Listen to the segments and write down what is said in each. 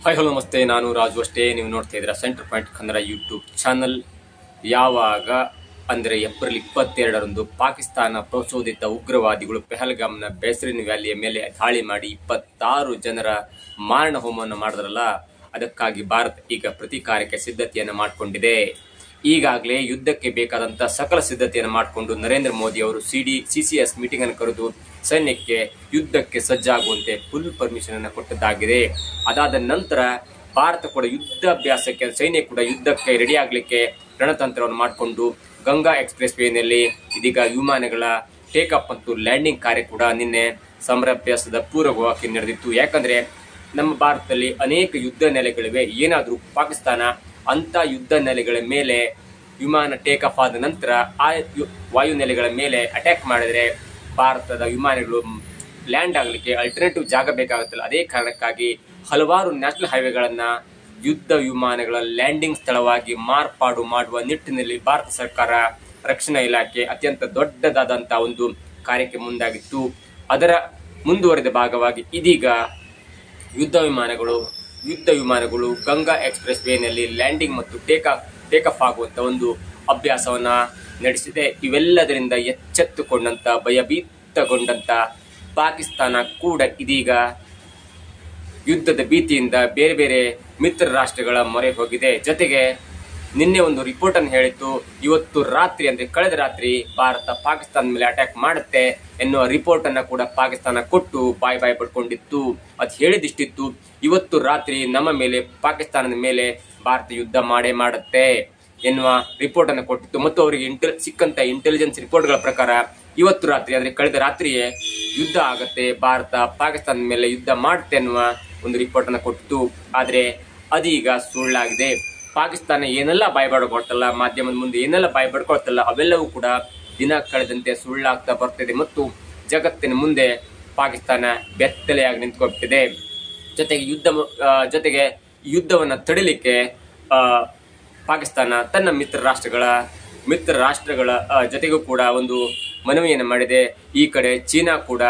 Hi hello ನಮಸ್ತೆ, ನಾನು ರಾಜು ಅಷ್ಟೇ. ನೀವು ನೋಡ್ತಾ ಇದ್ದೀರಾ centre point Kannada YouTube channel. ಯಾವಾಗ ಅಂದರೆ ಏಪ್ರಿಲ್ 22ರಂದು ಪಾಕಿಸ್ತಾನ ಪ್ರಚೋದಿತ ಉಗ್ರವಾದಿಗಳು ಪೆಹಲ್ಗಾಮ್ನ ಬೇಸರಿನ್ ವ್ಯಾಲಿಯ ಮೇಲೆ ದಾಳಿ ಮಾಡಿ 26 ಜನರ ಮಾರಣ ಹೋಮವನ್ನು ಮಾಡಿದ್ರಲ್ಲ, ಅದಕ್ಕಾಗಿ ಭಾರತ ಈಗ ಪ್ರತೀಕಾರಕ್ಕೆ ಸಿದ್ಧತೆಯನ್ನು ಮಾಡಿಕೊಂಡಿದೆ. ಈಗಾಗಲೇ ಯುದ್ಧಕ್ಕೆ ಬೇಕಾದಂಥ ಸಕಲ ಸಿದ್ಧತೆಯನ್ನು ಮಾಡಿಕೊಂಡು ನರೇಂದ್ರ ಮೋದಿ ಅವರು ಸಿಸಿಎಸ್ ಮೀಟಿಂಗ್ ಅನ್ನು ಕರೆದು ಸೈನ್ಯಕ್ಕೆ ಯುದ್ಧಕ್ಕೆ ಸಜ್ಜಾಗುವಂತೆ ಫುಲ್ ಪರ್ಮಿಷನ್ ಅನ್ನು ಕೊಟ್ಟದ್ದಾಗಿದೆ. ಅದಾದ ನಂತರ ಭಾರತ ಕೂಡ ಯುದ್ಧಾಭ್ಯಾಸಕ್ಕೆ, ಸೈನ್ಯ ಕೂಡ ಯುದ್ಧಕ್ಕೆ ರೆಡಿ ಆಗಲಿಕ್ಕೆ ರಣತಂತ್ರವನ್ನು ಮಾಡಿಕೊಂಡು ಗಂಗಾ ಎಕ್ಸ್ಪ್ರೆಸ್ ವೇನಲ್ಲಿ ಇದೀಗ ವಿಮಾನಗಳ ಟೇಕಾಫ್ ಮತ್ತು ಲ್ಯಾಂಡಿಂಗ್ ಕಾರ್ಯ ಕೂಡ ನಿನ್ನೆ ಸಮರಾಭ್ಯಾಸದ ಪೂರ್ವವಾಗಿ ನಡೆದಿತ್ತು. ಯಾಕಂದ್ರೆ ನಮ್ಮ ಭಾರತದಲ್ಲಿ ಅನೇಕ ಯುದ್ಧ ನೆಲೆಗಳಿವೆ. ಏನಾದರೂ ಪಾಕಿಸ್ತಾನ ಅಂತ ಯುದ್ಧ ನೆಲೆಗಳ ಮೇಲೆ ವಿಮಾನ ಟೇಕಾಫ್ ಆದ ನಂತರ ಆ ವಾಯು ನೆಲೆಗಳ ಮೇಲೆ ಅಟ್ಯಾಕ್ ಮಾಡಿದ್ರೆ ಭಾರತದ ವಿಮಾನಗಳು ಲ್ಯಾಂಡ್ ಆಗಲಿಕ್ಕೆ ಅಲ್ಟರ್ನೇಟಿವ್ ಜಾಗ ಬೇಕಾಗುತ್ತಲ್ಲ. ಅದೇ ಕಾರಣಕ್ಕಾಗಿ ಹಲವಾರು ನ್ಯಾಷನಲ್ ಹೈವೇಗಳನ್ನ ಯುದ್ಧ ವಿಮಾನಗಳ ಲ್ಯಾಂಡಿಂಗ್ ಸ್ಥಳವಾಗಿ ಮಾರ್ಪಾಡು ಮಾಡುವ ನಿಟ್ಟಿನಲ್ಲಿ ಭಾರತ ಸರ್ಕಾರ, ರಕ್ಷಣಾ ಇಲಾಖೆ ಅತ್ಯಂತ ದೊಡ್ಡದಾದಂತಹ ಒಂದು ಕಾರ್ಯಕ್ಕೆ ಮುಂದಾಗಿತ್ತು. ಅದರ ಮುಂದುವರೆದ ಭಾಗವಾಗಿ ಇದೀಗ ಯುದ್ಧ ವಿಮಾನಗಳು ಗಂಗಾ ಎಕ್ಸ್ಪ್ರೆಸ್ ವೇನಲ್ಲಿ ಲ್ಯಾಂಡಿಂಗ್ ಮತ್ತು ಟೇಕಾಫ್ ಆಗುವಂತ ಒಂದು ಅಭ್ಯಾಸವನ್ನ ನಡೆಸಿದೆ. ಇವೆಲ್ಲದರಿಂದ ಎಚ್ಚೆತ್ತುಕೊಂಡಂತ, ಭಯಭೀತಗೊಂಡಂತ ಪಾಕಿಸ್ತಾನ ಕೂಡ ಇದೀಗ ಯುದ್ಧದ ಭೀತಿಯಿಂದ ಬೇರೆ ಬೇರೆ ಮಿತ್ರ ರಾಷ್ಟ್ರಗಳ ಮೊರೆ ಹೋಗಿದೆ. ಜೊತೆಗೆ ನಿನ್ನೆ ಒಂದು ರಿಪೋರ್ಟ್ ಅನ್ನು ಹೇಳಿತ್ತು, ಇವತ್ತು ರಾತ್ರಿ ಅಂದ್ರೆ ಕಳೆದ ರಾತ್ರಿ ಭಾರತ ಪಾಕಿಸ್ತಾನ ಮೇಲೆ ಅಟ್ಯಾಕ್ ಮಾಡುತ್ತೆ ಎನ್ನುವ ರಿಪೋರ್ಟ್ ಅನ್ನ ಕೂಡ ಪಾಕಿಸ್ತಾನ ಕೊಟ್ಟು ಬಾಯ್ ಪಡ್ಕೊಂಡಿತ್ತು. ಅದು ಹೇಳಿದಿಷ್ಟಿತ್ತು, ಇವತ್ತು ರಾತ್ರಿ ನಮ್ಮ ಮೇಲೆ, ಪಾಕಿಸ್ತಾನದ ಮೇಲೆ ಭಾರತ ಯುದ್ಧ ಮಾಡುತ್ತೆ ಎನ್ನುವ ರಿಪೋರ್ಟ್ ಅನ್ನು ಕೊಟ್ಟಿತ್ತು. ಮತ್ತು ಅವರಿಗೆ ಸಿಕ್ಕಂತ ಇಂಟೆಲಿಜೆನ್ಸ್ ರಿಪೋರ್ಟ್ಗಳ ಪ್ರಕಾರ ಇವತ್ತು ರಾತ್ರಿ ಅಂದ್ರೆ ಕಳೆದ ರಾತ್ರಿಯೇ ಯುದ್ಧ ಆಗತ್ತೆ, ಭಾರತ ಪಾಕಿಸ್ತಾನದ ಮೇಲೆ ಯುದ್ಧ ಮಾಡುತ್ತೆ ಎನ್ನುವ ಒಂದು ರಿಪೋರ್ಟ್ ಅನ್ನು ಕೊಟ್ಟಿತ್ತು. ಆದ್ರೆ ಅದೀಗ ಸುಳ್ಳಾಗಿದೆ. ಪಾಕಿಸ್ತಾನ ಏನೆಲ್ಲ ಬಾಯ್ಬಡ್ಕೊಳ್ತಲ್ಲ, ಮಾಧ್ಯಮದ ಮುಂದೆ ಏನೆಲ್ಲ ಬಾಯ್ಬಡ್ಕೊಳ್ತಲ್ಲ, ಅವೆಲ್ಲವೂ ಕೂಡ ದಿನ ಕಳೆದಂತೆ ಸುಳ್ಳಾಗ್ತಾ ಬರ್ತಿದೆ ಮತ್ತು ಜಗತ್ತಿನ ಮುಂದೆ ಪಾಕಿಸ್ತಾನ ಬೆತ್ತಲೆಯಾಗಿ ನಿಂತ್ಕೊಳ್ತಿದೆ. ಜೊತೆಗೆ ಯುದ್ಧವನ್ನ ತಡಿಲಿಕ್ಕೆ ಪಾಕಿಸ್ತಾನ ತನ್ನ ಮಿತ್ರ ರಾಷ್ಟ್ರಗಳ ಜೊತೆಗೂ ಕೂಡ ಒಂದು ಮನವಿಯನ್ನು ಮಾಡಿದೆ. ಈ ಕಡೆ ಚೀನಾ ಕೂಡ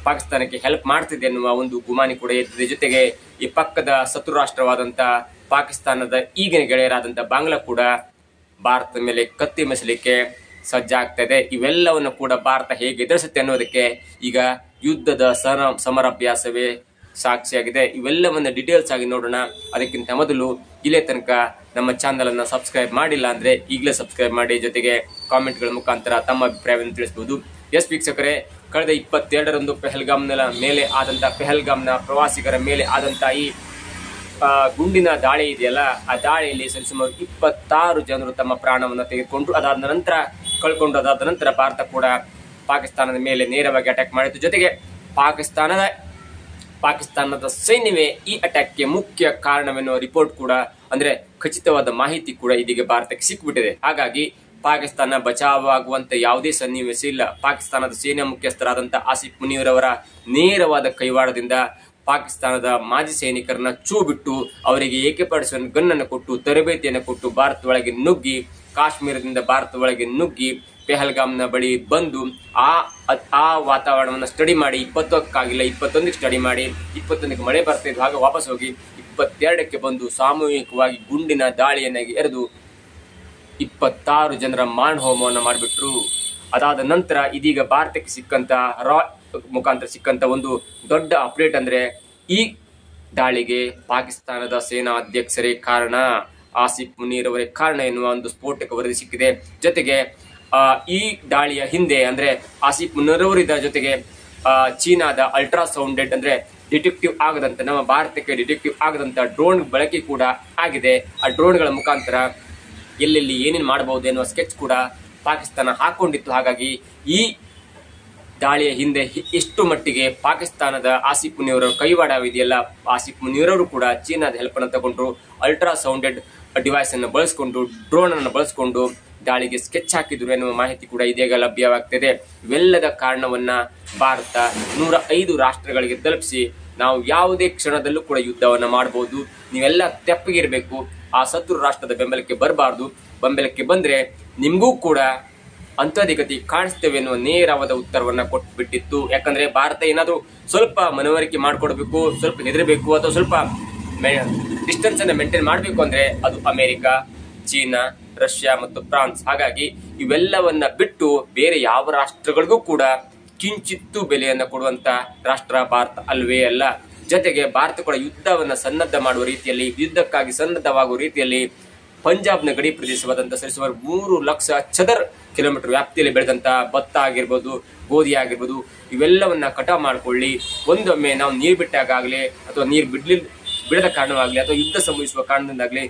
ಪಾಕಿಸ್ತಾನಕ್ಕೆ ಹೆಲ್ಪ್ ಮಾಡ್ತಿದೆ ಎನ್ನುವ ಒಂದು ಗುಮಾನಿ ಕೂಡ ಎದ್ದಿದೆ. ಜೊತೆಗೆ ಈ ಪಕ್ಕದ ಶತ್ರು ರಾಷ್ಟ್ರವಾದಂತ ಪಾಕಿಸ್ತಾನದ ಈಗಿನ ಗೆಳೆಯರಾದಂತ ಬಾಂಗ್ಲಾ ಕೂಡ ಭಾರತದ ಮೇಲೆ ಕತ್ತಿ ಮೆಸಲಿಕ್ಕೆ ಸಜ್ಜಾಗ್ತದೆ. ಇವೆಲ್ಲವನ್ನು ಕೂಡ ಭಾರತ ಹೇಗೆ ಎದುರಿಸುತ್ತೆ ಅನ್ನೋದಕ್ಕೆ ಈಗ ಯುದ್ಧದ ಸಮರಾಭ್ಯಾಸವೇ ಸಾಕ್ಷಿಯಾಗಿದೆ. ಇವೆಲ್ಲವನ್ನ ಡೀಟೇಲ್ಸ್ ಆಗಿ ನೋಡೋಣ. ಅದಕ್ಕಿಂತ ಮೊದಲು ಇಲ್ಲೇ ತನಕ ನಮ್ಮ ಚಾನಲ್ ಅನ್ನ ಸಬ್ಸ್ಕ್ರೈಬ್ ಮಾಡಿಲ್ಲ ಅಂದ್ರೆ ಈಗಲೇ ಸಬ್ಸ್ಕ್ರೈಬ್ ಮಾಡಿ. ಜೊತೆಗೆ ಕಾಮೆಂಟ್ಗಳ ಮುಖಾಂತರ ತಮ್ಮ ಅಭಿಪ್ರಾಯವನ್ನು ತಿಳಿಸಬಹುದು. ಎಸ್ ವೀಕ್ಷಕರೇ, ಕಳೆದ 22ರಂದು ಪೆಹಲ್ಗಾಮ್ನ ಪ್ರವಾಸಿಗರ ಮೇಲೆ ಆದಂತ ಈ ಗುಂಡಿನ ದಾಳಿ ಇದೆಯಲ್ಲ, ಆ ದಾಳಿಯಲ್ಲಿ ಸರಿಸುಮಾರು 26 ಜನರು ತಮ್ಮ ಪ್ರಾಣವನ್ನು ತೆಗೆದುಕೊಂಡು ಅದಾದ ನಂತರ ಭಾರತ ಕೂಡ ಪಾಕಿಸ್ತಾನದ ಮೇಲೆ ನೇರವಾಗಿ ಅಟ್ಯಾಕ್ ಮಾಡಿತ್ತು. ಜೊತೆಗೆ ಪಾಕಿಸ್ತಾನದ ಸೈನ್ಯವೇ ಈ ಅಟ್ಯಾಕ್ಗೆ ಮುಖ್ಯ ಕಾರಣವೆನ್ನುವ ರಿಪೋರ್ಟ್ ಕೂಡ, ಅಂದ್ರೆ ಖಚಿತವಾದ ಮಾಹಿತಿ ಕೂಡ ಇದೀಗ ಭಾರತಕ್ಕೆ ಸಿಕ್ಬಿಟ್ಟಿದೆ. ಹಾಗಾಗಿ ಪಾಕಿಸ್ತಾನ ಬಚಾವಾಗುವಂತ ಯಾವುದೇ ಸನ್ನಿವೇಶ ಇಲ್ಲ. ಪಾಕಿಸ್ತಾನದ ಸೇನಾ ಮುಖ್ಯಸ್ಥರಾದಂತ ಆಸಿಫ್ ಮುನೀರ್ ಅವರ ನೇರವಾದ ಕೈವಾಡದಿಂದ ಪಾಕಿಸ್ತಾನದ ಮಾಜಿ ಸೈನಿಕರನ್ನ ಬಿಟ್ಟು ಅವರಿಗೆ AK-47 ಗನ್ ಅನ್ನು ಕೊಟ್ಟು, ತರಬೇತಿಯನ್ನು ಕೊಟ್ಟು ಭಾರತ ಒಳಗೆ ನುಗ್ಗಿ, ಕಾಶ್ಮೀರದಿಂದ ಭಾರತ ಒಳಗೆ ನುಗ್ಗಿ ಪೆಹಲ್ಗಾಮ್ನ ಬಳಿ ಬಂದು ಆ ವಾತಾವರಣವನ್ನು ಸ್ಟಡಿ ಮಾಡಿ 21ಕ್ಕೆ ಸ್ಟಡಿ ಮಾಡಿ 21ಕ್ಕೆ ಮಳೆ ಬರ್ತಾ ಇದ್ದು, ಹಾಗೆ ವಾಪಸ್ ಹೋಗಿ 22ಕ್ಕೆ ಬಂದು ಸಾಮೂಹಿಕವಾಗಿ ಗುಂಡಿನ ದಾಳಿಯನ್ನ ಎರೆದು 26 ಜನರ ಮಾರಣ ಹೋಮವನ್ನು ಮಾಡಿಬಿಟ್ರು. ಅದಾದ ನಂತರ ಇದೀಗ ಭಾರತಕ್ಕೆ ಸಿಕ್ಕಂತ ಮುಖಾಂತರ ಸಿಕ್ಕಂತ ಒಂದು ದೊಡ್ಡ ಅಪ್ಡೇಟ್ ಅಂದ್ರೆ, ಈ ದಾಳಿಗೆ ಪಾಕಿಸ್ತಾನದ ಸೇನಾ ಅಧ್ಯಕ್ಷರೇ ಕಾರಣ, ಆಸಿಫ್ ಮುನೀರ್ ಅವರೇ ಕಾರಣ ಎನ್ನುವ ಒಂದು ಸ್ಫೋಟಕ ವರದಿ ಸಿಕ್ಕಿದೆ. ಜೊತೆಗೆ ಈ ದಾಳಿಯ ಹಿಂದೆ ಅಂದ್ರೆ ಆಸಿಫ್ ಮುನೀರ್ ಅವರಿದ್ದ, ಜೊತೆಗೆ ಚೀನಾದ ಅಲ್ಟ್ರಾಸೌಂಡೆಡ್ ಅಂದ್ರೆ ಡಿಟೆಕ್ಟಿವ್ ಆಗದಂತ, ನಮ್ಮ ಭಾರತಕ್ಕೆ ಡಿಟೆಕ್ಟಿವ್ ಆಗದಂತ ಡ್ರೋನ್ ಬಳಕೆ ಕೂಡ ಆಗಿದೆ. ಆ ಡ್ರೋನ್ಗಳ ಮುಖಾಂತರ ಎಲ್ಲೆಲ್ಲಿ ಏನೇನು ಮಾಡಬಹುದು ಎನ್ನುವ ಸ್ಕೆಚ್ ಕೂಡ ಪಾಕಿಸ್ತಾನ ಹಾಕೊಂಡಿತ್ತು. ಹಾಗಾಗಿ ಈ ದಾಳಿಯ ಹಿಂದೆ ಎಷ್ಟು ಮಟ್ಟಿಗೆ ಪಾಕಿಸ್ತಾನದ ಆಸಿಫ್ ಮುನೀರ್ ಅವರ ಕೈವಾಡವಿದೆಯಲ್ಲ, ಆಸಿಫ್ ಮುನೀರ್ ಅವರು ಕೂಡ ಚೀನಾದ ಹೆಲ್ಪ್ ಅನ್ನು ತಗೊಂಡ್ರು, ಅಲ್ಟ್ರಾಸೌಂಡೆಡ್ ಡಿವೈಸ್ ಅನ್ನು ಬಳಸಿಕೊಂಡು, ಡ್ರೋನ್ ಅನ್ನು ಬಳಸಿಕೊಂಡು ದಾಳಿಗೆ ಸ್ಕೆಚ್ ಹಾಕಿದ್ರು ಎನ್ನುವ ಮಾಹಿತಿ ಕೂಡ ಇದೀಗ ಲಭ್ಯವಾಗ್ತಿದೆ. ಇವೆಲ್ಲದ ಕಾರಣವನ್ನ ಭಾರತ 105 ರಾಷ್ಟ್ರಗಳಿಗೆ ತಲುಪಿಸಿ, ನಾವು ಯಾವುದೇ ಕ್ಷಣದಲ್ಲೂ ಕೂಡ ಯುದ್ಧವನ್ನ ಮಾಡಬಹುದು, ನೀವೆಲ್ಲ ತೆಪ್ಪಗಿರ್ಬೇಕು, ಆ ಶತ್ರು ರಾಷ್ಟ್ರದ ಬೆಂಬಲಕ್ಕೆ ಬರಬಾರ್ದು, ಬೆಂಬಲಕ್ಕೆ ಬಂದ್ರೆ ನಿಮ್ಗೂ ಕೂಡ ಅಂತ್ಯಗತಿ ಕಾಣಿಸ್ತೇವೆ ಎನ್ನುವ ನೇರವಾದ ಉತ್ತರವನ್ನ ಕೊಟ್ಬಿಟ್ಟಿತ್ತು. ಯಾಕಂದ್ರೆ ಭಾರತ ಏನಾದ್ರೂ ಸ್ವಲ್ಪ ಮನವರಿಕೆ ಮಾಡ್ಕೊಡ್ಬೇಕು, ಸ್ವಲ್ಪ ಹೆದರಬೇಕು ಅಥವಾ ಸ್ವಲ್ಪ ಡಿಸ್ಟೆನ್ಸ್ ಅನ್ನ ಮೇಂಟೈನ್ ಮಾಡಬೇಕು ಅಂದ್ರೆ ಅದು ಅಮೆರಿಕ, ಚೀನಾ, ರಷ್ಯಾ ಮತ್ತು ಫ್ರಾನ್ಸ್. ಹಾಗಾಗಿ ಇವೆಲ್ಲವನ್ನ ಬಿಟ್ಟು ಬೇರೆ ಯಾವ ರಾಷ್ಟ್ರಗಳಿಗೂ ಕೂಡ ಕಿಂಚಿತ್ತೂ ಬೆಲೆಯನ್ನ ಕೊಡುವಂತ ರಾಷ್ಟ್ರ ಭಾರತ ಅಲ್ವೇ ಅಲ್ಲ. ಜೊತೆಗೆ ಭಾರತ ಕೂಡ ಯುದ್ಧವನ್ನ ಸನ್ನದ್ಧ ಮಾಡುವ ರೀತಿಯಲ್ಲಿ, ಯುದ್ಧಕ್ಕಾಗಿ ಸನ್ನದ್ಧವಾಗುವ ರೀತಿಯಲ್ಲಿ ಪಂಜಾಬ್ನ ಗಡಿ ಪ್ರದೇಶವಾದಂತ ಸರಿಸುಮಾರು 3 ಲಕ್ಷ ಚದರ್ ಕಿಲೋಮೀಟರ್ ವ್ಯಾಪ್ತಿಯಲ್ಲಿ ಬೆಳೆದಂತ ಭತ್ತ ಆಗಿರ್ಬೋದು, ಗೋಧಿ ಆಗಿರ್ಬೋದು, ಇವೆಲ್ಲವನ್ನ ಕಟಾವ್ ಮಾಡ್ಕೊಳ್ಳಿ. ಒಂದೊಮ್ಮೆ ನಾವು ನೀರು ಬಿಟ್ಟಾಗಲಿ ಅಥವಾ ನೀರು ಬಿಡದ ಕಾರಣವಾಗ್ಲಿ ಅಥವಾ ಯುದ್ಧ ಸಂಭವಿಸುವ ಕಾರಣದಿಂದಾಗ್ಲಿ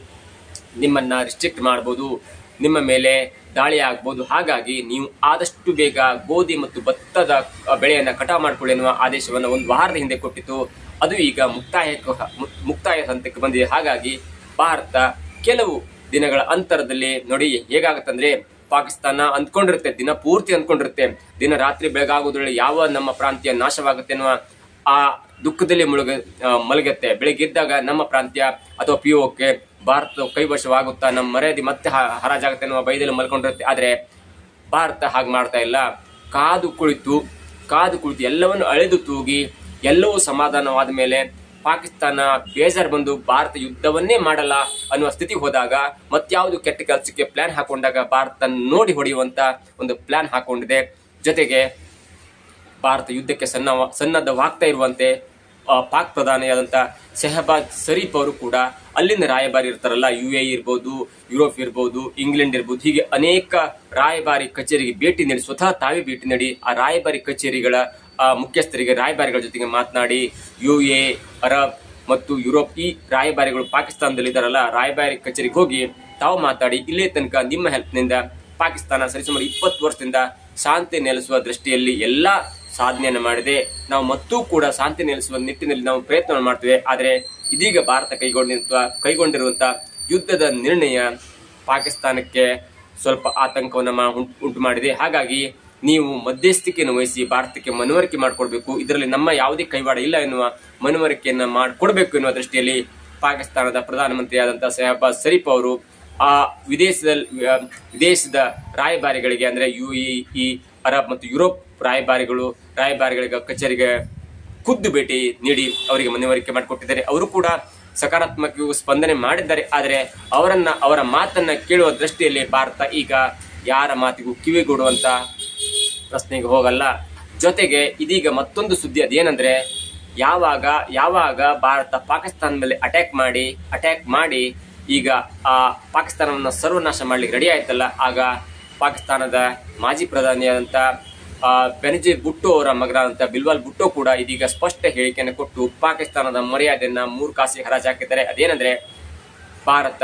ನಿಮ್ಮನ್ನ ರಿಸ್ಟ್ರಿಕ್ಟ್ ಮಾಡಬಹುದು, ನಿಮ್ಮ ಮೇಲೆ ದಾಳಿ ಆಗ್ಬಹುದು. ಹಾಗಾಗಿ ನೀವು ಆದಷ್ಟು ಬೇಗ ಗೋಧಿ ಮತ್ತು ಭತ್ತದ ಬೆಳೆಯನ್ನ ಕಟಾವ್ ಮಾಡ್ಕೊಳ್ಳಿ ಎನ್ನುವ ಆದೇಶವನ್ನು 1 ವಾರದ ಹಿಂದೆ ಕೊಟ್ಟಿತ್ತು. ಅದು ಈಗ ಮುಕ್ತಾಯ ಹಂತಕ್ಕೆ ಬಂದಿದೆ. ಹಾಗಾಗಿ ಭಾರತ ಕೆಲವು ದಿನಗಳ ಅಂತರದಲ್ಲಿ ನೋಡಿ ಹೇಗಾಗತ್ತಂದ್ರೆ, ಪಾಕಿಸ್ತಾನ ಅಂದ್ಕೊಂಡಿರುತ್ತೆ, ದಿನ ಪೂರ್ತಿ ಅಂದ್ಕೊಂಡಿರುತ್ತೆ, ದಿನ ರಾತ್ರಿ ಬೆಳಗಾಗೋದ್ರಲ್ಲಿ ಯಾವ ನಮ್ಮ ಪ್ರಾಂತ್ಯ ನಾಶವಾಗುತ್ತೆ ಅನ್ನುವ ಆ ದುಃಖದಲ್ಲಿ ಮಲಗತ್ತೆ. ಬೆಳಿಗ್ಗೆ ಇದ್ದಾಗ ನಮ್ಮ ಪ್ರಾಂತ್ಯ ಅಥವಾ POK ಭಾರತ ಕೈವಶವಾಗುತ್ತಾ, ನಮ್ಮ ಮರ್ಯಾದೆ ಮತ್ತೆ ಹರಾಜಾಗುತ್ತೆ ಅನ್ನುವ ಭಯದಲ್ಲಿ ಮಲ್ಕೊಂಡಿರುತ್ತೆ. ಆದ್ರೆ ಭಾರತ ಹಾಗೆ ಮಾಡ್ತಾ ಇಲ್ಲ. ಕಾದು ಕುಳಿತು ಎಲ್ಲವನ್ನು ಅಳೆದು ತೂಗಿ ಎಲ್ಲವೂ ಸಮಾಧಾನವಾದ ಮೇಲೆ ಪಾಕಿಸ್ತಾನ ಬೇಜಾರು ಬಂದು ಭಾರತ ಯುದ್ಧವನ್ನೇ ಮಾಡಲ್ಲ ಅನ್ನುವ ಸ್ಥಿತಿ ಹೋದಾಗ, ಮತ್ಯಾವುದು ಕೆಟ್ಟ ಕೆಲಸಕ್ಕೆ ಪ್ಲಾನ್ ಹಾಕೊಂಡಾಗ ಭಾರತ ನೋಡಿ ಹೊಡೆಯುವಂತ ಒಂದು ಪ್ಲಾನ್ ಹಾಕೊಂಡಿದೆ. ಜೊತೆಗೆ ಭಾರತ ಯುದ್ಧಕ್ಕೆ ಸನ್ನದ್ಧವಾಗ್ತಾ ಇರುವಂತೆ ಪಾಕ್ ಪ್ರಧಾನಿಯಾದಂತ ಶೆಹಬಾಜ್ ಶರೀಫ್ ಅವರು ಕೂಡ ಅಲ್ಲಿಂದ ರಾಯಭಾರಿ ಇರ್ತಾರಲ್ಲ, UAE ಇರ್ಬೋದು, ಯುರೋಪ್ ಇರ್ಬೋದು, ಇಂಗ್ಲೆಂಡ್ ಇರ್ಬೋದು, ಹೀಗೆ ಅನೇಕ ರಾಯಭಾರಿ ಕಚೇರಿಗೆ ಭೇಟಿ ನೀಡಿ, ಸ್ವತಃ ತಾವೇ ಭೇಟಿ ನೀಡಿ ಆ ರಾಯಭಾರಿ ಕಚೇರಿಗಳ ಮುಖ್ಯಸ್ಥರಿಗೆ, ರಾಯಭಾರಿಗಳ ಜೊತೆಗೆ ಮಾತನಾಡಿ, UAE, ಅರಬ್ ಮತ್ತು ಯುರೋಪ್ ಈ ರಾಯಭಾರಿಗಳು ಪಾಕಿಸ್ತಾನದಲ್ಲಿ ಇದ್ದಾರಲ್ಲ, ರಾಯಭಾರಿ ಕಚೇರಿಗೆ ಹೋಗಿ ತಾವು ಮಾತಾಡಿ, ಇಲ್ಲೇ ತನಕ ನಿಮ್ಮ ಹೆಲ್ಪ್ನಿಂದ ಪಾಕಿಸ್ತಾನ ಸರಿಸುಮಾರು 20 ವರ್ಷದಿಂದ ಶಾಂತಿ ನೆಲೆಸುವ ದೃಷ್ಟಿಯಲ್ಲಿ ಎಲ್ಲಾ ಸಾಧನೆಯನ್ನು ಮಾಡಿದೆ. ನಾವು ಮತ್ತೂ ಕೂಡ ಶಾಂತಿ ನೆಲೆಸುವ ನಿಟ್ಟಿನಲ್ಲಿ ನಾವು ಪ್ರಯತ್ನ ಮಾಡ್ತೇವೆ. ಆದರೆ ಇದೀಗ ಭಾರತ ಕೈಗೊಂಡಿರುವಂತ ಯುದ್ಧದ ನಿರ್ಣಯ ಪಾಕಿಸ್ತಾನಕ್ಕೆ ಸ್ವಲ್ಪ ಆತಂಕವನ್ನ ಉಂಟು ಮಾಡಿದೆ. ಹಾಗಾಗಿ ನೀವು ಮಧ್ಯಸ್ಥಿಕೆಯನ್ನು ವಹಿಸಿ ಭಾರತಕ್ಕೆ ಮನವರಿಕೆ ಮಾಡಿಕೊಡ್ಬೇಕು, ಇದರಲ್ಲಿ ನಮ್ಮ ಯಾವುದೇ ಕೈವಾಡ ಇಲ್ಲ ಎನ್ನುವ ಮನವರಿಕೆಯನ್ನ ಮಾಡಿಕೊಡ್ಬೇಕು ಎನ್ನುವ ದೃಷ್ಟಿಯಲ್ಲಿ ಪಾಕಿಸ್ತಾನದ ಪ್ರಧಾನಮಂತ್ರಿ ಆದಂತಹ ಶೆಹಬಾಜ್ ಶರೀಫ್ ಅವರು ಆ ವಿದೇಶದ ರಾಯಭಾರಿಗಳಿಗೆ ಅಂದ್ರೆ UAE, ಅರಬ್ ಮತ್ತು ಯುರೋಪ್ ರಾಯಭಾರಿಗಳಿಗೆ ಕಚೇರಿಗೆ ಖುದ್ದು ಭೇಟಿ ನೀಡಿ ಅವರಿಗೆ ಮನವರಿಕೆ ಮಾಡಿಕೊಟ್ಟಿದ್ದಾರೆ. ಅವರು ಕೂಡ ಸಕಾರಾತ್ಮಕ ಸ್ಪಂದನೆ ಮಾಡಿದ್ದಾರೆ. ಆದರೆ ಅವರ ಮಾತನ್ನ ಕೇಳುವ ದೃಷ್ಟಿಯಲ್ಲಿ ಭಾರತ ಈಗ ಯಾರ ಮಾತಿಗೂ ಕಿವಿಗೂಡುವಂತ ಪ್ರಶ್ನೆಗೆ ಹೋಗಲ್ಲ. ಜೊತೆಗೆ ಇದೀಗ ಮತ್ತೊಂದು ಸುದ್ದಿ, ಅದೇನಂದ್ರೆ ಯಾವಾಗ ಭಾರತ ಪಾಕಿಸ್ತಾನ ಮೇಲೆ ಅಟ್ಯಾಕ್ ಮಾಡಿ ಈಗ ಆ ಪಾಕಿಸ್ತಾನವನ್ನ ಸರ್ವನಾಶ ಮಾಡ್ಲಿಕ್ಕೆ ರೆಡಿ ಆಯ್ತಲ್ಲ, ಆಗ ಪಾಕಿಸ್ತಾನದ ಮಾಜಿ ಪ್ರಧಾನಿಯಾದಂತ ಬೆನಜೀರ್ ಭುಟ್ಟೋ ಅವರ ಮಗನಾದಂತ ಬಿಲ್ವಾಲ್ ಭುಟ್ಟೋ ಕೂಡ ಇದೀಗ ಸ್ಪಷ್ಟ ಹೇಳಿಕೆಯನ್ನು ಕೊಟ್ಟು ಪಾಕಿಸ್ತಾನದ ಮರ್ಯಾದೆಯನ್ನ 3 ಕಾಸಿಗೆ ಹರಾಜಾಕಿದ್ದಾರೆ. ಅದೇನಂದ್ರೆ, ಭಾರತ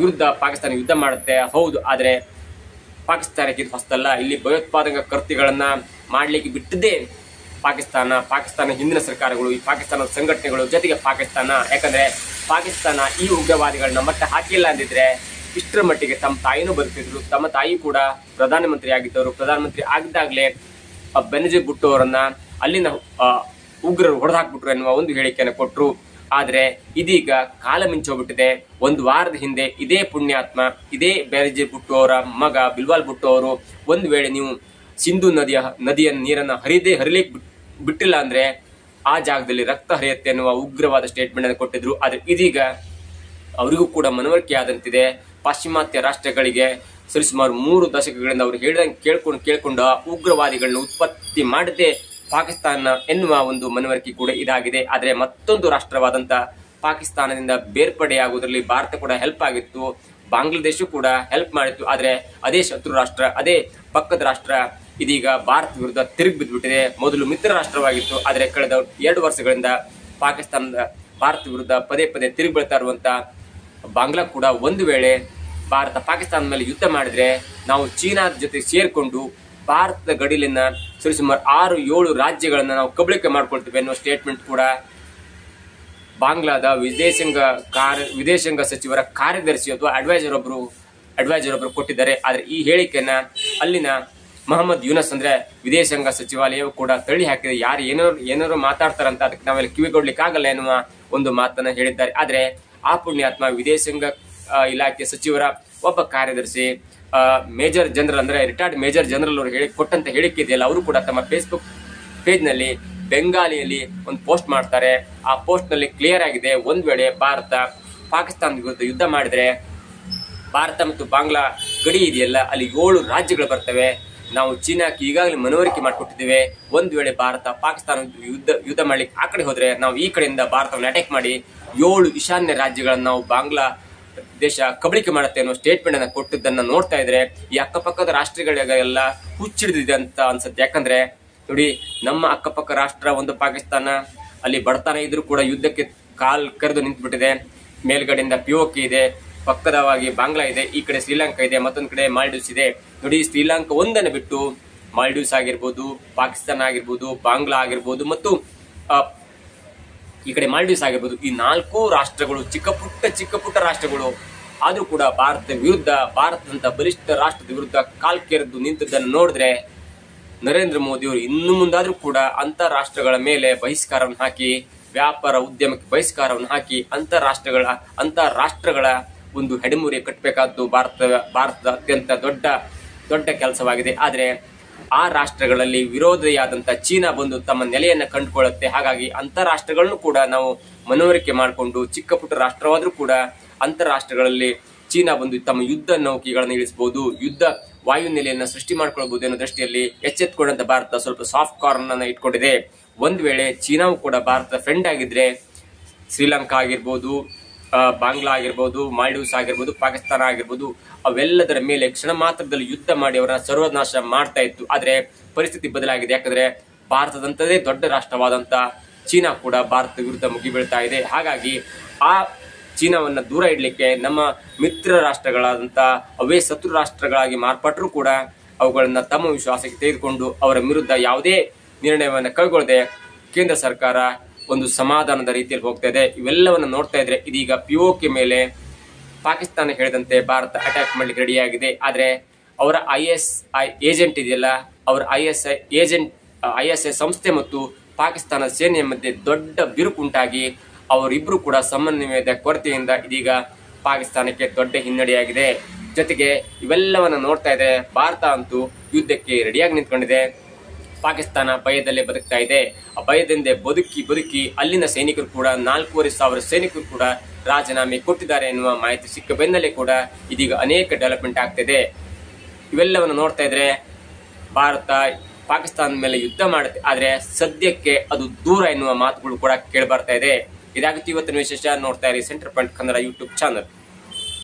ವಿರುದ್ಧ ಪಾಕಿಸ್ತಾನ ಯುದ್ಧ ಮಾಡುತ್ತೆ, ಹೌದು, ಆದ್ರೆ ಪಾಕಿಸ್ತಾನಕ್ಕೆ ಇದು ಹೊಸದಲ್ಲ. ಇಲ್ಲಿ ಭಯೋತ್ಪಾದಕ ಕೃತ್ಯಗಳನ್ನ ಮಾಡ್ಲಿಕ್ಕೆ ಬಿಟ್ಟದೇ ಪಾಕಿಸ್ತಾನ ಹಿಂದಿನ ಸರ್ಕಾರಗಳು, ಈ ಪಾಕಿಸ್ತಾನದ ಸಂಘಟನೆಗಳು, ಜೊತೆಗೆ ಪಾಕಿಸ್ತಾನ. ಯಾಕಂದ್ರೆ ಪಾಕಿಸ್ತಾನ ಈ ಉಗ್ರವಾದಿಗಳನ್ನ ಮತ್ತೆ ಹಾಕಿಲ್ಲ ಅಂದಿದ್ರೆ ಇಷ್ಟರ ಮಟ್ಟಿಗೆ ತಮ್ಮ ತಾಯಿನೂ ಬದುಕಿದ್ರು. ತಮ್ಮ ತಾಯಿ ಕೂಡ ಪ್ರಧಾನಮಂತ್ರಿ ಆಗಿದ್ದವರು. ಪ್ರಧಾನಮಂತ್ರಿ ಆಗಿದ್ದಾಗಲೇ ಬೆನಜೀರ್ ಭುಟ್ಟೋ ಅವರನ್ನ ಅಲ್ಲಿನ ಉಗ್ರರು ಹೊಡೆದಾಕ್ಬಿಟ್ರು ಎನ್ನುವ ಒಂದು ಹೇಳಿಕೆಯನ್ನು ಕೊಟ್ಟರು. ಆದ್ರೆ ಇದೀಗ ಕಾಲ ಮಿಂಚೋಗ್ಬಿಟ್ಟಿದೆ. 1 ವಾರದ ಹಿಂದೆ ಇದೇ ಪುಣ್ಯಾತ್ಮ, ಇದೇ ಬೆನಜೀರ್ ಭುಟ್ಟೋ ಅವರ ಮಗ ಬಿಲ್ವಾಲ್ ಭುಟ್ಟೋ ಅವರು, ಒಂದು ವೇಳೆ ನೀವು ಸಿಂಧು ನದಿಯ ನೀರನ್ನ ಹರಿಲಿಕ್ಕೆ ಬಿಟ್ಟಿಲ್ಲ ಅಂದ್ರೆ ಆ ಜಾಗದಲ್ಲಿ ರಕ್ತ ಹರಿಯುತ್ತೆ ಎನ್ನುವ ಉಗ್ರವಾದ ಸ್ಟೇಟ್ಮೆಂಟ್ ಅನ್ನು ಕೊಟ್ಟಿದ್ರು. ಆದ್ರೆ ಇದೀಗ ಅವರಿಗೂ ಕೂಡ ಮನವರಿಕೆ ಆದಂತಿದೆ. ಪಾಶ್ಚಿಮಾತ್ಯ ರಾಷ್ಟ್ರಗಳಿಗೆ ಸರಿಸುಮಾರು 3 ದಶಕಗಳಿಂದ ಅವರು ಹೇಳಿದಂಗೆ ಕೇಳ್ಕೊಂಡು ಉಗ್ರವಾದಿಗಳನ್ನ ಉತ್ಪತ್ತಿ ಮಾಡದೆ ಪಾಕಿಸ್ತಾನ ಎನ್ನುವ ಒಂದು ಮನವರಿಕೆ ಕೂಡ ಇದಾಗಿದೆ. ಆದ್ರೆ ಮತ್ತೊಂದು ರಾಷ್ಟ್ರವಾದಂತ ಪಾಕಿಸ್ತಾನದಿಂದ ಬೇರ್ಪಡೆಯಾಗುವುದರಲ್ಲಿ ಭಾರತ ಕೂಡ ಹೆಲ್ಪ್ ಆಗಿತ್ತು, ಬಾಂಗ್ಲಾದೇಶ ಕೂಡ ಹೆಲ್ಪ್ ಮಾಡಿತ್ತು. ಆದ್ರೆ ಅದೇ ಶತ್ರು ರಾಷ್ಟ್ರ, ಅದೇ ಪಕ್ಕದ ರಾಷ್ಟ್ರ ಇದೀಗ ಭಾರತ ವಿರುದ್ಧ ತಿರುಗಿ ಬಿದ್ದುಬಿಟ್ಟಿದೆ. ಮೊದಲು ಮಿತ್ರ ರಾಷ್ಟ್ರವಾಗಿತ್ತು, ಆದ್ರೆ ಕಳೆದ 2 ವರ್ಷಗಳಿಂದ ಭಾರತ ವಿರುದ್ಧ ಪದೇ ತಿರುಗಿ ಬೀಳ್ತಾ ಇರುವಂತ ಬಾಂಗ್ಲಾ ಕೂಡ ಒಂದು ವೇಳೆ ಭಾರತ ಪಾಕಿಸ್ತಾನ ಮೇಲೆ ಯುದ್ಧ ಮಾಡಿದ್ರೆ ನಾವು ಚೀನಾದ ಜೊತೆ ಸೇರ್ಕೊಂಡು ಭಾರತದ ಗಡಿಲಿನ ಸರಿಸುಮಾರು 6-7 ರಾಜ್ಯಗಳನ್ನ ನಾವು ಕಬಳಿಕೆ ಮಾಡ್ಕೊಳ್ತೇವೆ ಅನ್ನೋ ಸ್ಟೇಟ್ಮೆಂಟ್ ಕೂಡ ಬಾಂಗ್ಲಾದ ವಿದೇಶಾಂಗ ಸಚಿವರ ಕಾರ್ಯದರ್ಶಿ ಅಥವಾ ಅಡ್ವೈಸರ್ ಒಬ್ರು ಕೊಟ್ಟಿದ್ದಾರೆ. ಆದ್ರೆ ಈ ಹೇಳಿಕೆಯನ್ನ ಅಲ್ಲಿನ ಮೊಹಮ್ಮದ್ ಯೂನಸ್ ಅಂದ್ರೆ ವಿದೇಶಾಂಗ ಸಚಿವಾಲಯವು ಕೂಡ ತಳ್ಳಿ ಹಾಕಿದೆ. ಯಾರು ಏನಾರು ಮಾತಾಡ್ತಾರಂತ ಅದಕ್ಕೆ ನಾವೆಲ್ಲ ಕಿವಿಗೊಡ್ಲಿಕ್ಕೆ ಆಗಲ್ಲ ಎನ್ನುವ ಒಂದು ಮಾತನ್ನ ಹೇಳಿದ್ದಾರೆ. ಆದ್ರೆ ಆ ಪುಣ್ಯಾತ್ಮ ವಿದೇಶಾಂಗ ಇಲಾಖೆ ಸಚಿವರ ಒಬ್ಬ ಕಾರ್ಯದರ್ಶಿ ರಿಟೈರ್ಡ್ ಮೇಜರ್ ಜನರಲ್ ಅವರು ಕೊಟ್ಟಂತ ಹೇಳಿಕೆ ಇದೆಯಲ್ಲ, ಅವರು ಕೂಡ ತಮ್ಮ ಫೇಸ್ಬುಕ್ ಪೇಜ್ ನಲ್ಲಿ ಬೆಂಗಾಲಿಯಲ್ಲಿ ಒಂದು ಪೋಸ್ಟ್ ಮಾಡ್ತಾರೆ. ಆ ಪೋಸ್ಟ್ ನಲ್ಲಿ ಕ್ಲಿಯರ್ ಆಗಿದೆ, ಒಂದ್ ವೇಳೆ ಭಾರತ ಪಾಕಿಸ್ತಾನದ ವಿರುದ್ಧ ಯುದ್ಧ ಮಾಡಿದ್ರೆ ಭಾರತ ಮತ್ತು ಬಾಂಗ್ಲಾ ಗಡಿ ಇದೆಯಲ್ಲ, ಅಲ್ಲಿ 7 ರಾಜ್ಯಗಳು ಬರ್ತವೆ. ನಾವು ಚೀನಾಕ್ಕೆ ಈಗಾಗಲೇ ಮನವರಿಕೆ ಮಾಡಿಕೊಟ್ಟಿದ್ದೇವೆ, ಒಂದ್ ವೇಳೆ ಭಾರತ ಪಾಕಿಸ್ತಾನ ಯುದ್ಧ ಮಾಡ್ಲಿಕ್ಕೆ ಆ ಕಡೆ ಹೋದ್ರೆ ನಾವು ಈ ಕಡೆಯಿಂದ ಭಾರತವನ್ನು ಅಟ್ಯಾಕ್ ಮಾಡಿ 7 ಈಶಾನ್ಯ ರಾಜ್ಯಗಳನ್ನು ನಾವು ಬಾಂಗ್ಲಾ ದೇಶ ಕಬಳಿಕೆ ಮಾಡುತ್ತೆ ಅನ್ನೋ ಸ್ಟೇಟ್ಮೆಂಟ್ ಅನ್ನ ಕೊಟ್ಟಿದ್ದನ್ನ ನೋಡ್ತಾ ಇದ್ರೆ ಈ ಅಕ್ಕಪಕ್ಕದ ರಾಷ್ಟ್ರಗಳಿಗೆಲ್ಲ ಹುಚ್ಚಿಡಿದಿದೆ ಅಂತ ಅನ್ಸುತ್ತೆ. ಯಾಕಂದ್ರೆ ನೋಡಿ, ನಮ್ಮ ಅಕ್ಕಪಕ್ಕ ರಾಷ್ಟ್ರ ಒಂದು ಪಾಕಿಸ್ತಾನ, ಅಲ್ಲಿ ಬಡತನ ಇದ್ರೂ ಕೂಡ ಯುದ್ಧಕ್ಕೆ ಕಾಲ್ ಕರೆದು ನಿಂತುಬಿಟ್ಟಿದೆ. ಮೇಲ್ಗಡೆಯಿಂದ POK ಇದೆ, ಪಕ್ಕದವಾಗಿ ಬಾಂಗ್ಲಾ ಇದೆ, ಈ ಕಡೆ ಶ್ರೀಲಂಕಾ ಇದೆ, ಮತ್ತೊಂದು ಕಡೆ ಮಾಲ್ಡೀವ್ಸ್ ಇದೆ. ನೋಡಿ, ಶ್ರೀಲಂಕಾ ಒಂದನ್ನು ಬಿಟ್ಟು ಮಾಲ್ಡೀವ್ಸ್ ಆಗಿರ್ಬೋದು, ಪಾಕಿಸ್ತಾನ ಆಗಿರ್ಬೋದು, ಬಾಂಗ್ಲಾ ಆಗಿರ್ಬೋದು ಮತ್ತು ಈ ಕಡೆ ಮಾಲ್ಡೀವ್ಸ್ ಆಗಿರ್ಬೋದು, ಈ 4 ರಾಷ್ಟ್ರಗಳು ಚಿಕ್ಕ ಪುಟ್ಟ ರಾಷ್ಟ್ರಗಳು. ಆದ್ರೂ ಕೂಡ ಭಾರತದಂತ ಬಲಿಷ್ಠ ರಾಷ್ಟ್ರದ ವಿರುದ್ಧ ಕಾಲ್ ಕೆರೆದು ನಿಂತದ್ದನ್ನು ನೋಡಿದ್ರೆ ನರೇಂದ್ರ ಮೋದಿ ಅವರು ಇನ್ನು ಮುಂದಾದ್ರೂ ಕೂಡ ಅಂತಾರಾಷ್ಟ್ರಗಳ ಮೇಲೆ ಬಹಿಷ್ಕಾರವನ್ನು ಹಾಕಿ, ವ್ಯಾಪಾರ ಉದ್ಯಮಕ್ಕೆ ಬಹಿಷ್ಕಾರವನ್ನು ಹಾಕಿ ಅಂತಾರಾಷ್ಟ್ರಗಳ ಒಂದು ಹೆಡೆಮುರಿ ಕಟ್ಟಬೇಕಾದ್ದು ಭಾರತದ ಅತ್ಯಂತ ದೊಡ್ಡ ಕೆಲಸವಾಗಿದೆ. ಆದ್ರೆ ಆ ರಾಷ್ಟ್ರಗಳಲ್ಲಿ ವಿರೋಧಿಯಾದಂತ ಚೀನಾ ಬಂದು ತಮ್ಮ ನೆಲೆಯನ್ನ ಕಂಡುಕೊಳ್ಳುತ್ತೆ. ಹಾಗಾಗಿ ಅಂತಾರಾಷ್ಟ್ರಗಳನ್ನು ಕೂಡ ನಾವು ಮನವರಿಕೆ ಮಾಡಿಕೊಂಡು, ಚಿಕ್ಕ ಪುಟ್ಟ ರಾಷ್ಟ್ರವಾದ್ರೂ ಕೂಡ ಅಂತಾರಾಷ್ಟ್ರಗಳಲ್ಲಿ ಚೀನಾ ಬಂದು ತಮ್ಮ ಯುದ್ಧ ನೌಕೆಗಳನ್ನು ಇಳಿಸಬಹುದು, ಯುದ್ಧ ವಾಯು ನೆಲೆಯನ್ನ ಸೃಷ್ಟಿ ಮಾಡ್ಕೊಳ್ಬಹುದು ಅನ್ನೋ ದೃಷ್ಟಿಯಲ್ಲಿ ಎಚ್ಚೆತ್ತುಕೊಂಡಂತ ಭಾರತ ಸ್ವಲ್ಪ ಸಾಫ್ಟ್ ಕಾರ್ನರ್ ಅನ್ನ ಇಟ್ಕೊಂಡಿದೆ. ಒಂದ್ ವೇಳೆ ಚೀನಾವು ಕೂಡ ಭಾರತದ ಫ್ರೆಂಡ್ ಆಗಿದ್ರೆ ಶ್ರೀಲಂಕಾ ಆಗಿರ್ಬೋದು, ಬಾಂಗ್ಲಾ ಆಗಿರ್ಬೋದು, ಮಾಲ್ಡೀವ್ಸ್ ಆಗಿರ್ಬೋದು, ಪಾಕಿಸ್ತಾನ ಆಗಿರ್ಬೋದು, ಅವೆಲ್ಲದರ ಮೇಲೆ ಕ್ಷಣ ಮಾತ್ರದಲ್ಲಿ ಯುದ್ಧ ಮಾಡಿ ಅವರನ್ನ ಸರ್ವನಾಶ ಮಾಡ್ತಾ ಇತ್ತು. ಆದ್ರೆ ಪರಿಸ್ಥಿತಿ ಬದಲಾಗಿದೆ. ಯಾಕಂದ್ರೆ ಭಾರತದಂತದೇ ದೊಡ್ಡ ರಾಷ್ಟ್ರವಾದಂತ ಚೀನಾ ಕೂಡ ಭಾರತದ ವಿರುದ್ಧ ಮುಗಿಬೀಳ್ತಾ ಇದೆ. ಹಾಗಾಗಿ ಆ ಚೀನಾವನ್ನ ದೂರ ಇಡ್ಲಿಕ್ಕೆ ನಮ್ಮ ಮಿತ್ರ ರಾಷ್ಟ್ರಗಳಾದಂತ ಅವೇ ಶತ್ರು ರಾಷ್ಟ್ರಗಳಾಗಿ ಮಾರ್ಪಟ್ಟರೂ ಕೂಡ ಅವುಗಳನ್ನ ತಮ್ಮ ವಿಶ್ವಾಸಕ್ಕೆ ತೆಗೆದುಕೊಂಡು ಅವರ ವಿರುದ್ಧ ಯಾವುದೇ ನಿರ್ಣಯವನ್ನು ಕೈಗೊಳ್ಳದೆ ಕೇಂದ್ರ ಸರ್ಕಾರ ಒಂದು ಸಮಾಧಾನದ ರೀತಿಯಲ್ಲಿ ಹೋಗ್ತಾ ಇದೆ. ಇವೆಲ್ಲವನ್ನು ನೋಡ್ತಾ ಇದ್ರೆ ಇದೀಗ POK ಮೇಲೆ ಪಾಕಿಸ್ತಾನ ಹೇಳಿದಂತೆ ಭಾರತ ಅಟ್ಯಾಕ್ ಮಾಡ್ಲಿಕ್ಕೆ ರೆಡಿಯಾಗಿದೆ. ಆದ್ರೆ ಅವರ ISI ಏಜೆಂಟ್ ಇದೆಯಲ್ಲ, ಅವರ ISI ಸಂಸ್ಥೆ ಮತ್ತು ಪಾಕಿಸ್ತಾನ ಸೇನೆಯ ಮಧ್ಯೆ ದೊಡ್ಡ ಬಿರುಕುಂಟಾಗಿ ಅವರಿಬ್ರು ಕೂಡ ಸಮನ್ವಯದ ಕೊರತೆಯಿಂದ ಇದೀಗ ಪಾಕಿಸ್ತಾನಕ್ಕೆ ದೊಡ್ಡ ಹಿನ್ನಡೆಯಾಗಿದೆ. ಜೊತೆಗೆ ಇವೆಲ್ಲವನ್ನ ನೋಡ್ತಾ ಇದ್ರೆ ಭಾರತ ಅಂತೂ ಯುದ್ಧಕ್ಕೆ ರೆಡಿಯಾಗಿ ನಿಂತ್ಕೊಂಡಿದೆ. ಪಾಕಿಸ್ತಾನ ಭಯದಲ್ಲೇ ಬದುಕ್ತಾ ಇದೆ. ಆ ಭಯದಿಂದ ಬದುಕಿ ಅಲ್ಲಿನ ಸೈನಿಕರು ಕೂಡ 4,500 ಸೈನಿಕರು ಕೂಡ ರಾಜೀನಾಮೆ ಕೊಟ್ಟಿದ್ದಾರೆ ಎನ್ನುವ ಮಾಹಿತಿ ಸಿಕ್ಕ ಬೆನ್ನಲ್ಲೇ ಕೂಡ ಇದೀಗ ಅನೇಕ ಡೆವಲಪ್ಮೆಂಟ್ ಆಗ್ತಿದೆ. ಇವೆಲ್ಲವನ್ನು ನೋಡ್ತಾ ಇದ್ರೆ ಭಾರತ ಪಾಕಿಸ್ತಾನದ ಮೇಲೆ ಯುದ್ಧ ಮಾಡುತ್ತೆ, ಆದ್ರೆ ಸದ್ಯಕ್ಕೆ ಅದು ದೂರ ಎನ್ನುವ ಮಾತುಗಳು ಕೂಡ ಕೇಳಿ ಬರ್ತಾ ಇದೆ. ಇದಾಗಿತ್ತು ಇವತ್ತಿನ ವಿಶೇಷ. ನೋಡ್ತಾ ಇರಿ centre point Kannada YouTube channel.